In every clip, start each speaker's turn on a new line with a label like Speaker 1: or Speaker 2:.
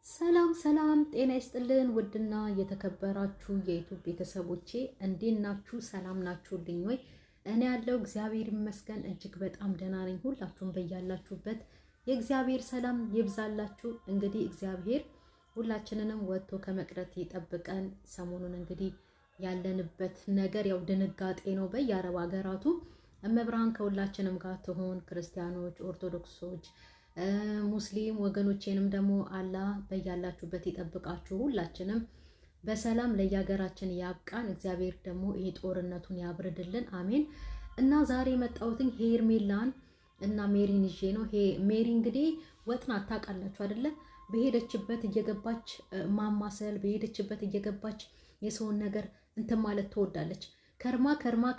Speaker 1: ሰላም ጤና ይስጥልን ውድና የተከበራችሁ የዩቲዩብ ቤተሰቦቼ እንዴት ናችሁ? ሰላም ናችሁልኝ ወይ? እኔ ያለው እግዚአብሔር ይመስገን እጅግ በጣም ደህና ነኝ። ሁላችሁም በያላችሁበት የእግዚአብሔር ሰላም ይብዛላችሁ። እንግዲህ እግዚአብሔር ሁላችንንም ወጥቶ ከመቅረት ይጠብቀን። ሰሞኑን እንግዲህ ያለንበት ነገር ያው ድንጋጤ ነው። በየአረብ ሀገራቱ እመብርሃን ከሁላችንም ጋር ትሆን። ክርስቲያኖች፣ ኦርቶዶክሶች ሙስሊም ወገኖቼንም ደግሞ አላህ በያላችሁበት ይጠብቃችሁ። ሁላችንም በሰላም ለየሀገራችን ያብቃን። እግዚአብሔር ደግሞ ይሄ ጦርነቱን ያብርድልን። አሜን። እና ዛሬ መጣሁትኝ ሄርሜላን እና ሜሪን ይዤ ነው። ሜሪ እንግዲህ ወጥና ታውቃላችሁ አይደለ? በሄደችበት እየገባች ማማሰል፣ በሄደችበት እየገባች የሰውን ነገር እንትን ማለት ትወዳለች።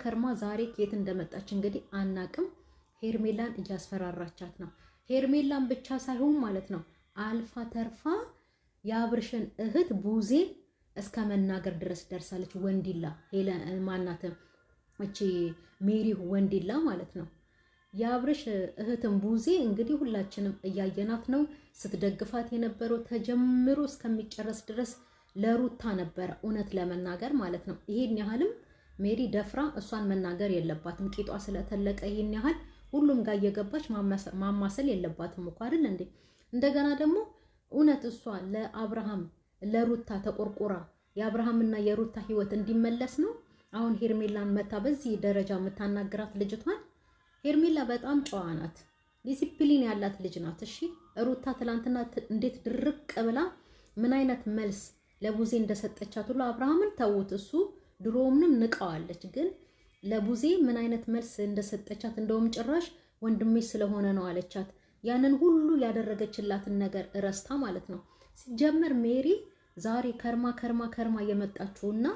Speaker 1: ከርማ ዛሬ ከየት እንደመጣች እንግዲህ አናቅም። ሄርሜላን እያስፈራራቻት ነው። ሄርሜላን ብቻ ሳይሆን ማለት ነው አልፋ ተርፋ የአብርሽን እህት ቡዜ እስከ መናገር ድረስ ደርሳለች። ወንዲላ ማናት እቺ ሜሪ ወንዲላ ማለት ነው። የአብርሽ እህትን ቡዜ እንግዲህ ሁላችንም እያየናት ነው። ስትደግፋት የነበረው ተጀምሮ እስከሚጨረስ ድረስ ለሩታ ነበረ፣ እውነት ለመናገር ማለት ነው። ይሄን ያህልም ሜሪ ደፍራ እሷን መናገር የለባትም። ቂጧ ስለተለቀ ይሄን ያህል ሁሉም ጋር እየገባች ማማሰል የለባትም እኮ አይደል እንዴ? እንደገና ደግሞ እውነት እሷ ለአብርሃም ለሩታ ተቆርቆራ የአብርሃምና የሩታ ህይወት እንዲመለስ ነው አሁን ሄርሜላን መታ በዚህ ደረጃ የምታናግራት ልጅቷን። ሄርሜላ በጣም ጨዋ ናት፣ ዲሲፕሊን ያላት ልጅ ናት። እሺ ሩታ ትላንትና እንዴት ድርቅ ብላ ምን አይነት መልስ ለቡዜ እንደሰጠቻት ሁሉ አብርሃምን ተውት፣ እሱ ድሮውንም ንቀዋለች ግን ለቡዜ ምን አይነት መልስ እንደሰጠቻት እንደውም ጭራሽ ወንድሜ ስለሆነ ነው አለቻት። ያንን ሁሉ ያደረገችላትን ነገር እረስታ ማለት ነው። ሲጀመር ሜሪ ዛሬ ከርማ የመጣችውና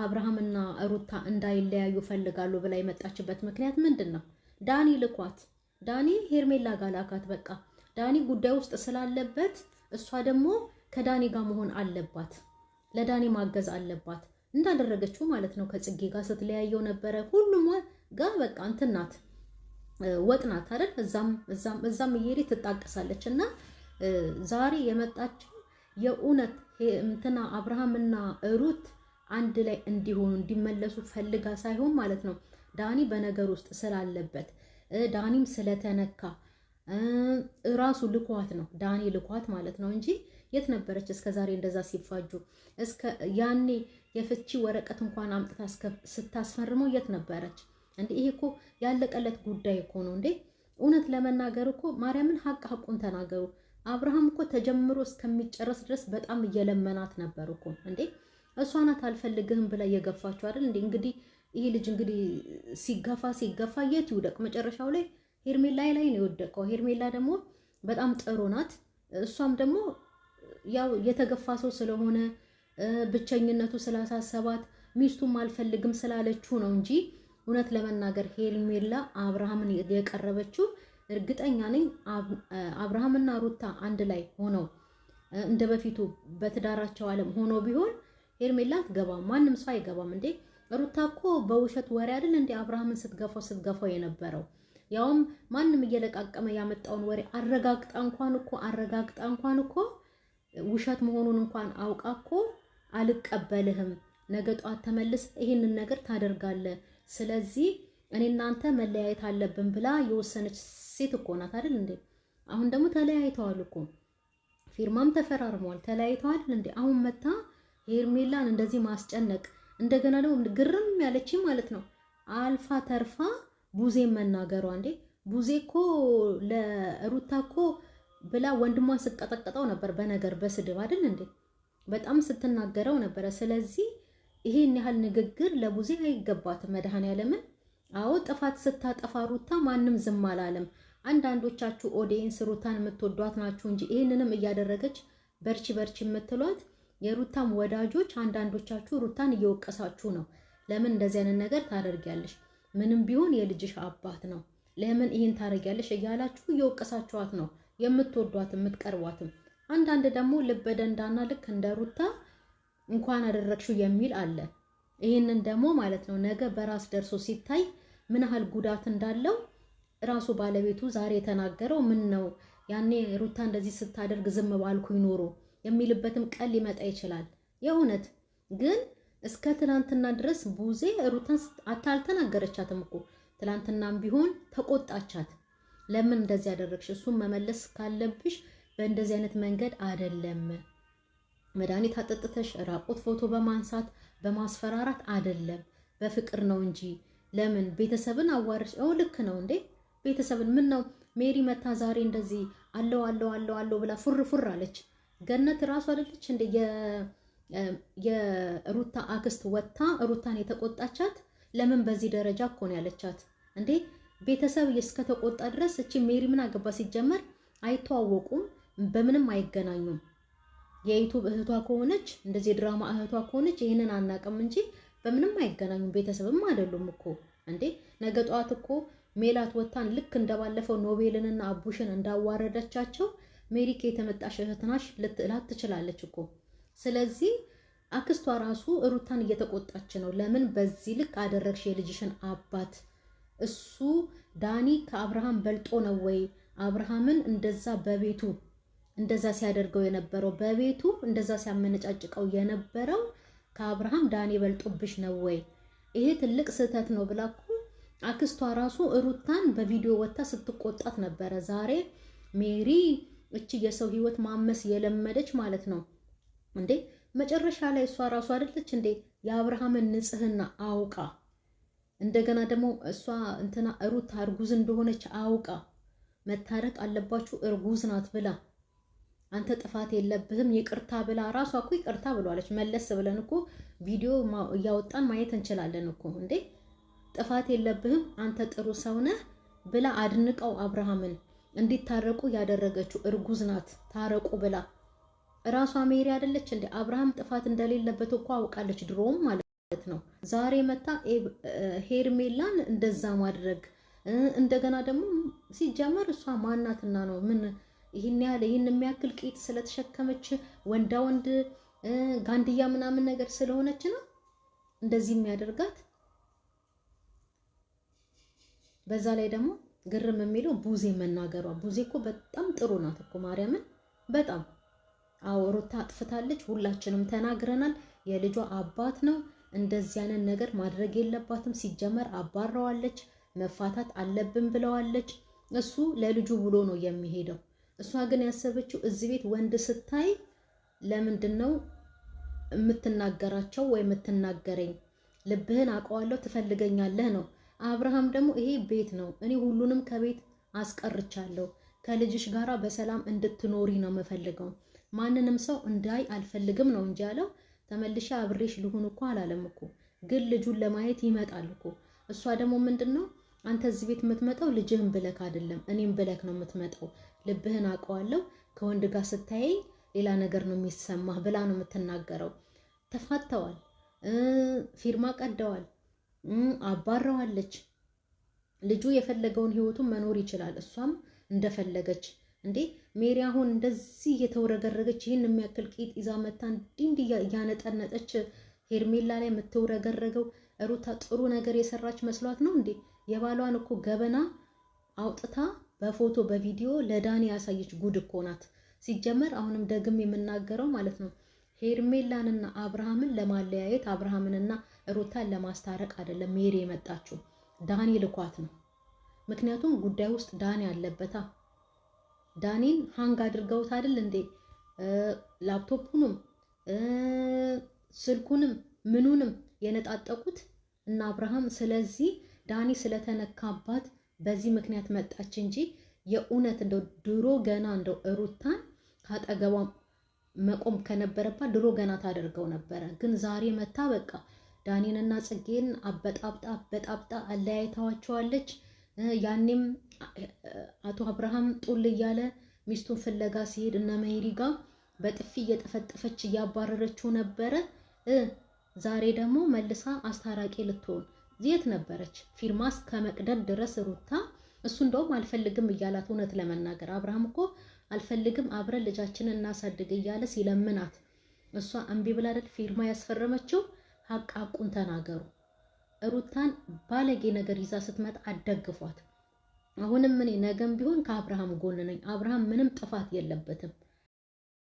Speaker 1: አብርሃምና ሩታ እንዳይለያዩ ፈልጋሉ ብላ የመጣችበት ምክንያት ምንድነው? ዳኒ ልኳት። ዳኒ ሄርሜላ ጋር ላካት። በቃ ዳኒ ጉዳይ ውስጥ ስላለበት እሷ ደግሞ ከዳኒ ጋር መሆን አለባት፣ ለዳኒ ማገዝ አለባት እንዳደረገችው ማለት ነው። ከጽጌ ጋር ስትለያየው ነበረ። ሁሉም ጋር በቃ እንትናት ወጥናት አይደል? እዛም እየሄደ ትጣቀሳለች። እና ዛሬ የመጣችው የእውነት እንትና አብርሃምና ሩት አንድ ላይ እንዲሆኑ እንዲመለሱ ፈልጋ ሳይሆን ማለት ነው። ዳኒ በነገር ውስጥ ስላለበት ዳኒም ስለተነካ ራሱ ልኳት ነው። ዳኒ ልኳት ማለት ነው እንጂ የት ነበረች እስከዛሬ እንደዛ ሲፋጁ? እስከ ያኔ የፍቺ ወረቀት እንኳን አምጥታ ስታስፈርመው የት ነበረች እንዴ? ይሄ እኮ ያለቀለት ጉዳይ እኮ ነው እንዴ። እውነት ለመናገር እኮ ማርያምን ሐቁን ተናገሩ። አብርሃም እኮ ተጀምሮ እስከሚጨረስ ድረስ በጣም እየለመናት ነበር እኮ እንዴ። እሷ ናት አልፈልግህም ብላ እየገፋችሁ አይደል እንዴ? እንግዲህ ይሄ ልጅ እንግዲህ ሲገፋ የት ይውደቅ? መጨረሻው ላይ ሄርሜላ ላይ ነው የወደቀው። ሄርሜላ ደግሞ በጣም ጥሩ ናት። እሷም ደግሞ ያው የተገፋ ሰው ስለሆነ ብቸኝነቱ ስላሳሰባት ሚስቱም አልፈልግም ስላለችው ነው እንጂ እውነት ለመናገር ሄርሜላ አብርሃምን የቀረበችው እርግጠኛ ነኝ አብርሃምና ሩታ አንድ ላይ ሆነው እንደ በፊቱ በትዳራቸው ዓለም ሆኖ ቢሆን ሄርሜላ አትገባም። ማንም ሰው አይገባም እንዴ። ሩታ እኮ በውሸት ወሬ አይደል እንዴ አብርሃምን ስትገፋው የነበረው። ያውም ማንም እየለቃቀመ ያመጣውን ወሬ አረጋግጣ እንኳን እኮ ውሸት መሆኑን እንኳን አውቃ እኮ አልቀበልህም፣ ነገ ጧት ተመልስ ይሄንን ነገር ታደርጋለህ፣ ስለዚህ እኔ እናንተ መለያየት አለብን ብላ የወሰነች ሴት እኮ ናት አይደል እንዴ? አሁን ደግሞ ተለያይተዋል እኮ ፊርማም ተፈራርመዋል፣ ተለያይተዋል እንዴ? አሁን መታ ሄርሜላን እንደዚህ ማስጨነቅ እንደገና ደግሞ ግርም ያለች ማለት ነው አልፋ ተርፋ ቡዜ መናገሯ እንዴ። ቡዜ እኮ ለሩታ እኮ ብላ ወንድሟን ስትቀጠቅጠው ነበር በነገር በስድብ አይደል እንዴ? በጣም ስትናገረው ነበረ። ስለዚህ ይሄን ያህል ንግግር ለቡዜ አይገባትም። መድኃኒዓለምን አዎ ጥፋት ስታጠፋ ሩታ ማንም ዝም አላለም። አንዳንዶቻችሁ ኦዲየንስ ሩታን የምትወዷት ናችሁ እንጂ ይሄንንም እያደረገች በርቺ የምትሏት የሩታም ወዳጆች አንዳንዶቻችሁ ሩታን እየወቀሳችሁ ነው። ለምን እንደዚህ አይነት ነገር ታደርጊያለሽ? ምንም ቢሆን የልጅሽ አባት ነው፣ ለምን ይሄን ታደርጊያለሽ እያላችሁ እየወቀሳችኋት ነው የምትወዷት የምትቀርቧትም። አንዳንድ ደግሞ ልበደንዳና ልክ እንደ ሩታ እንኳን አደረግሽው የሚል አለ። ይሄንን ደግሞ ማለት ነው ነገ በራስ ደርሶ ሲታይ ምን ያህል ጉዳት እንዳለው ራሱ ባለቤቱ ዛሬ የተናገረው ምን ነው ያኔ ሩታ እንደዚህ ስታደርግ ዝም ባልኩኝ ኖሮ የሚልበትም ቀን ሊመጣ ይችላል። የእውነት ግን እስከ ትናንትና ድረስ ቡዜ ሩታን አልተናገረቻትም እኮ። ትናንትናም ቢሆን ተቆጣቻት። ለምን እንደዚህ ያደረግሽ? እሱን መመለስ ካለብሽ በእንደዚህ አይነት መንገድ አይደለም። መድኃኒት አጠጥተሽ ራቆት ፎቶ በማንሳት በማስፈራራት አይደለም፣ በፍቅር ነው እንጂ። ለምን ቤተሰብን አዋርሽ? ልክ ነው እንዴ ቤተሰብን። ምን ነው ሜሪ መታ ዛሬ እንደዚህ አለው ብላ ፉር አለች። ገነት ራሱ አይደለች እንደ የሩታ አክስት ወታ ሩታን የተቆጣቻት? ለምን በዚህ ደረጃ እኮ ነው ያለቻት እንዴ። ቤተሰብ እስከተቆጣ ድረስ እቺ ሜሪ ምን አገባ? ሲጀመር አይተዋወቁም፣ በምንም አይገናኙም። የዩቲዩብ እህቷ ከሆነች እንደዚህ ድራማ እህቷ ከሆነች ይሄንን አናቅም እንጂ በምንም አይገናኙም። ቤተሰብም አይደሉም እኮ እንዴ። ነገ ጧት እኮ ሜላት ወታን ልክ እንደባለፈው ኖቤልንና አቡሽን እንዳዋረደቻቸው ሜሪክ የተመጣሽ እህትናሽ ልትላት ትችላለች እኮ። ስለዚህ አክስቷ ራሱ ሩታን እየተቆጣች ነው። ለምን በዚህ ልክ አደረግሽ የልጅሽን አባት? እሱ ዳኒ ከአብርሃም በልጦ ነው ወይ? አብርሃምን እንደዛ በቤቱ እንደዛ ሲያደርገው የነበረው በቤቱ እንደዛ ሲያመነጫጭቀው የነበረው ከአብርሃም ዳኒ በልጦብሽ ነው ወይ? ይሄ ትልቅ ስህተት ነው ብላ እኮ አክስቷ ራሱ ሩታን በቪዲዮ ወጣ ስትቆጣት ነበረ። ዛሬ ሜሪ እቺ የሰው ህይወት ማመስ የለመደች ማለት ነው እንዴ። መጨረሻ ላይ እሷ ራሱ አይደለች እንዴ የአብርሃምን ንጽህና አውቃ እንደገና ደግሞ እሷ እንትና ሩታ እርጉዝ እንደሆነች አውቃ መታረቅ አለባችሁ እርጉዝ ናት ብላ አንተ ጥፋት የለብህም ይቅርታ ብላ ራሷ እኮ ይቅርታ ብሏለች። መለስ ብለን እኮ ቪዲዮ እያወጣን ማየት እንችላለን እኮ እንዴ። ጥፋት የለብህም አንተ ጥሩ ሰው ነህ ብላ አድንቀው አብርሃምን እንዲታረቁ ያደረገችው እርጉዝ ናት ታረቁ ብላ ራሷ ሜሪ አይደለች እንዴ? አብርሃም ጥፋት እንደሌለበት እኮ አውቃለች ድሮም ማለት ነው። ዛሬ መታ ሄርሜላን እንደዛ ማድረግ እንደገና ደግሞ ሲጀመር እሷ ማናትና ነው ምን ይሄን የሚያክል ቂጥ ስለተሸከመች ወንዳ ወንድ ጋንድያ ምናምን ነገር ስለሆነች ነው እንደዚህ የሚያደርጋት። በዛ ላይ ደግሞ ግርም የሚለው ቡዜ መናገሯ። ቡዜ እኮ በጣም ጥሩ ናት እኮ ማርያምን በጣም ሩታ አጥፍታለች፣ ሁላችንም ተናግረናል። የልጇ አባት ነው፣ እንደዚህ አይነት ነገር ማድረግ የለባትም። ሲጀመር አባራዋለች፣ መፋታት አለብን ብለዋለች። እሱ ለልጁ ብሎ ነው የሚሄደው። እሷ ግን ያሰበችው እዚህ ቤት ወንድ ስታይ ለምንድነው የምትናገራቸው ወይ የምትናገረኝ? ልብህን አውቀዋለሁ ትፈልገኛለህ ነው። አብርሃም ደግሞ ይሄ ቤት ነው፣ እኔ ሁሉንም ከቤት አስቀርቻለሁ፣ ከልጅሽ ጋራ በሰላም እንድትኖሪ ነው የምፈልገው፣ ማንንም ሰው እንዳይ አልፈልግም ነው እንጂ ያለው። ተመልሼ አብሬሽ ልሁን እኮ አላለም እኮ፣ ግን ልጁን ለማየት ይመጣል እኮ። እሷ ደግሞ ምንድነው አንተ እዚህ ቤት የምትመጣው ልጅህን ብለክ አይደለም እኔም ብለክ ነው የምትመጣው። ልብህን አውቀዋለሁ፣ ከወንድ ጋር ስታየኝ ሌላ ነገር ነው የሚሰማህ ብላ ነው የምትናገረው። ተፋተዋል፣ ፊርማ ቀደዋል፣ አባረዋለች። ልጁ የፈለገውን ህይወቱን መኖር ይችላል፣ እሷም እንደፈለገች እንዴ። ሜሪ አሁን እንደዚህ እየተውረገረገች ይህን የሚያክል ቂጥ ይዛ መታ እንዲህ እያነጠነጠች ሄርሜላ ላይ የምትውረገረገው ሩታ ጥሩ ነገር የሰራች መስሏት ነው እንዴ? የባሏን እኮ ገበና አውጥታ በፎቶ በቪዲዮ ለዳኒ ያሳየች ጉድ እኮ ናት። ሲጀመር አሁንም ደግም የምናገረው ማለት ነው ሄርሜላንና አብርሃምን ለማለያየት አብርሃምንና ሩታን ለማስታረቅ አይደለም ሜሪ የመጣችው፣ ዳኒ ልኳት ነው። ምክንያቱም ጉዳይ ውስጥ ዳኒ አለበታ። ዳኒን ሃንግ አድርገውት አይደል እንዴ ላፕቶፑንም ስልኩንም ምኑንም የነጣጠቁት እና አብርሃም። ስለዚህ ዳኒ ስለተነካባት በዚህ ምክንያት መጣች እንጂ የእውነት እንደው ድሮ ገና እንደው ሩታን ካጠገቧ መቆም ከነበረባት ድሮ ገና ታደርገው ነበረ። ግን ዛሬ መታ በቃ ዳኒንና ጽጌን አበጣብጣ አለያይታዋቸዋለች። ያኔም አቶ አብርሃም ጡል እያለ ሚስቱን ፍለጋ ሲሄድ እና መሄሪ ጋር በጥፊ እየጠፈጠፈች እያባረረችው ነበረ። ዛሬ ደግሞ መልሳ አስታራቂ ልትሆን የት ነበረች? ፊርማስ ከመቅደድ ድረስ ሩታ እሱ እንደውም አልፈልግም እያላት፣ እውነት ለመናገር አብርሃም እኮ አልፈልግም አብረን ልጃችንን እናሳድግ እያለ ሲለምናት እሷ እምቢ ብላ አይደል ፊርማ ያስፈረመችው። ሐቁን ተናገሩ። ሩታን ባለጌ ነገር ይዛ ስትመጣ አደግፏት። አሁንም እኔ ነገም ቢሆን ከአብርሃም ጎን ነኝ። አብርሃም ምንም ጥፋት የለበትም።